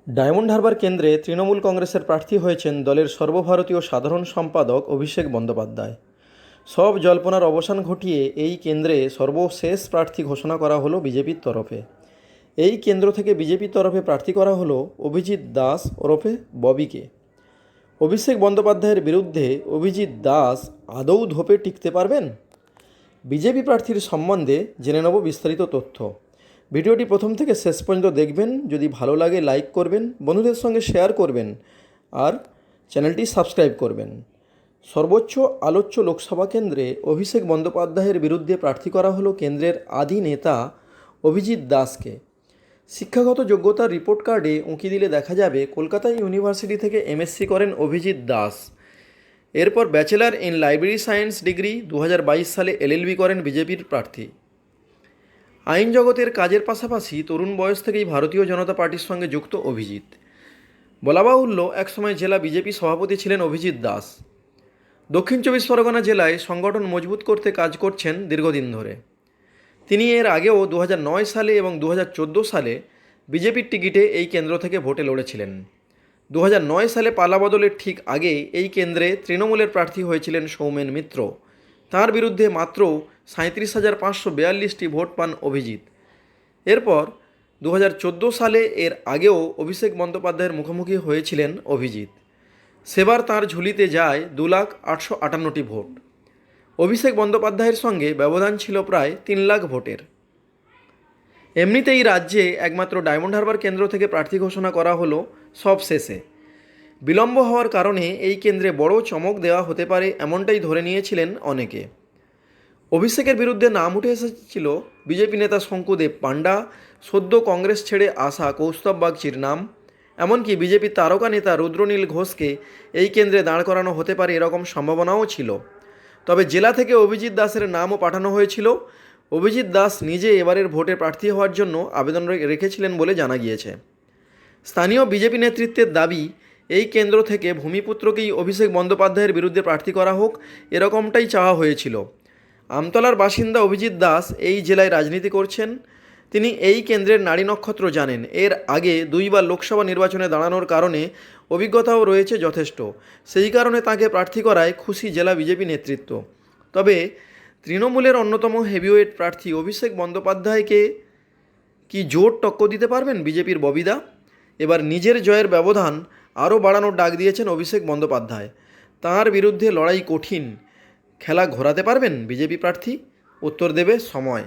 Diamond Harbour কেন্দ্রে তৃণমূল কংগ্রেসের প্রার্থী হয়েছেন দলের সর্বভারতীয় সাধারণ সম্পাদক অভিষেক বন্দ্যোপাধ্যায়। সব জল্পনার অবসান ঘটিয়ে এই কেন্দ্রে সর্বশেষ প্রার্থী ঘোষণা করা হলো বিজেপির তরফে। এই কেন্দ্র থেকে বিজেপির তরফে প্রার্থী করা হলো অভিজিৎ দাস ওরফে ববিকে। অভিষেক বন্দ্যোপাধ্যায়ের বিরুদ্ধে অভিজিৎ দাস আদৌ ধোপে টিকতে পারবেন? বিজেপি প্রার্থীর সম্বন্ধে জেনে নেব বিস্তারিত তথ্য। ভিডিওটি প্রথম থেকে শেষ পর্যন্ত দেখবেন। যদি ভালো লাগে লাইক করবেন, বন্ধুদের সঙ্গে শেয়ার করবেন আর চ্যানেলটি সাবস্ক্রাইব করবেন। সর্বোচ্চ আলোচ্য লোকসভা কেন্দ্রে অভিষেক বন্দ্যোপাধ্যায়ের বিরুদ্ধে প্রার্থী করা হলো কেন্দ্রের আদি নেতা অভিজিৎ দাসকে। শিক্ষাগত যোগ্যতার রিপোর্ট কার্ডে উঁকি দিলে দেখা যাবে কলকাতা ইউনিভার্সিটি থেকে এমএসসি করেন অভিজিৎ দাস। এরপর bachelor in library science degree 2022 সালে এলএলবি করেন বিজেপির প্রার্থী। আইন জগতের কাজের পাশাপাশি তরুণ বয়স থেকেই ভারতীয় জনতা পার্টির সঙ্গে যুক্ত অভিজিৎ। বলা বাহুল্য, একসময় জেলা বিজেপি সভাপতি ছিলেন অভিজিৎ দাস। দক্ষিণ 24 পরগনা জেলায় সংগঠন মজবুত করতে কাজ করছেন দীর্ঘদিন ধরে। তিনি এর আগেও 2009 সালে এবং 2014 সালে বিজেপির টিকিটে এই কেন্দ্র থেকে ভোটে লড়েছিলেন। 2009 সালে পালাবদলের ঠিক আগে এই কেন্দ্রে তৃণমূলের প্রার্থী হয়েছিলেন সৌমেন মিত্র। তার বিরুদ্ধে মাত্র 37,542টি ভোট পান অভিজিৎ। এরপর 2014 সালে এর আগেও অভিষেক বন্দ্যোপাধ্যায়ের মুখোমুখি হয়েছিলেন অভিজিৎ। সেবার তাঁর ঝুলিতে যায় 2,08,58টি ভোট। অভিষেক বন্দ্যোপাধ্যায়ের সঙ্গে ব্যবধান ছিল প্রায় 3 লাখ ভোটের। এমনিতেই রাজ্যে একমাত্র ডায়মন্ড হারবার কেন্দ্র থেকে প্রার্থী ঘোষণা করা হলো সব শেষে। বিলম্ব হওয়ার কারণে এই কেন্দ্রে বড় চমক দেওয়া হতে পারে এমনটাই ধরে নিয়েছিলেন অনেকে। অভিষেকের বিরুদ্ধে নাম উঠে এসেছিল বিজেপি নেতা শঙ্কুদেব পাণ্ডা, সদ্য কংগ্রেস ছেড়ে আসা কৌস্তব বাগচির নাম, এমনকি বিজেপি তারকা নেতা রুদ্রনীল ঘোষকে এই কেন্দ্রে দাঁড় করানো হতে পারে এরকম সম্ভাবনাও ছিল। তবে জেলা থেকে অভিজিৎ দাসের নামও পাঠানো হয়েছিল। অভিজিৎ দাস নিজে এবারের ভোটে প্রার্থী হওয়ার জন্য আবেদন রেখেছিলেন বলে জানা গিয়েছে। স্থানীয় বিজেপি নেতৃত্বের দাবি, এই কেন্দ্র থেকে ভূমিপুত্রকেই অভিষেক বন্দ্যোপাধ্যায়ের বিরুদ্ধে প্রার্থী করা হোক, এরকমটাই চাওয়া হয়েছিল। আমতলার বাসিন্দা অভিজিৎ দাস এই জেলায় রাজনীতি করছেন। তিনি এই কেন্দ্রের নারী নক্ষত্র জানেন। এর আগে 2 বার লোকসভা নির্বাচনে দাঁড়ানোর কারণে অভিজ্ঞতাও রয়েছে যথেষ্ট। সেই কারণে তাকে প্রার্থী করায় খুশি জেলা বিজেপি নেতৃত্ব। তবে তৃণমূলের অন্যতম হেভিওয়েট প্রার্থী অভিষেক বন্দ্যোপাধ্যায়কে কি জোর টক্কর দিতে পারবেন বিজেপির ববিদা? এবার নিজের জয়ের ব্যবধান আরও বাড়ানোর ডাক দিয়েছেন অভিষেক বন্দ্যোপাধ্যায়। তাঁর বিরুদ্ধে লড়াই কঠিন। খেলা ঘোরাতে পারবেন বিজেপি প্রার্থী? উত্তর দেবে সময়।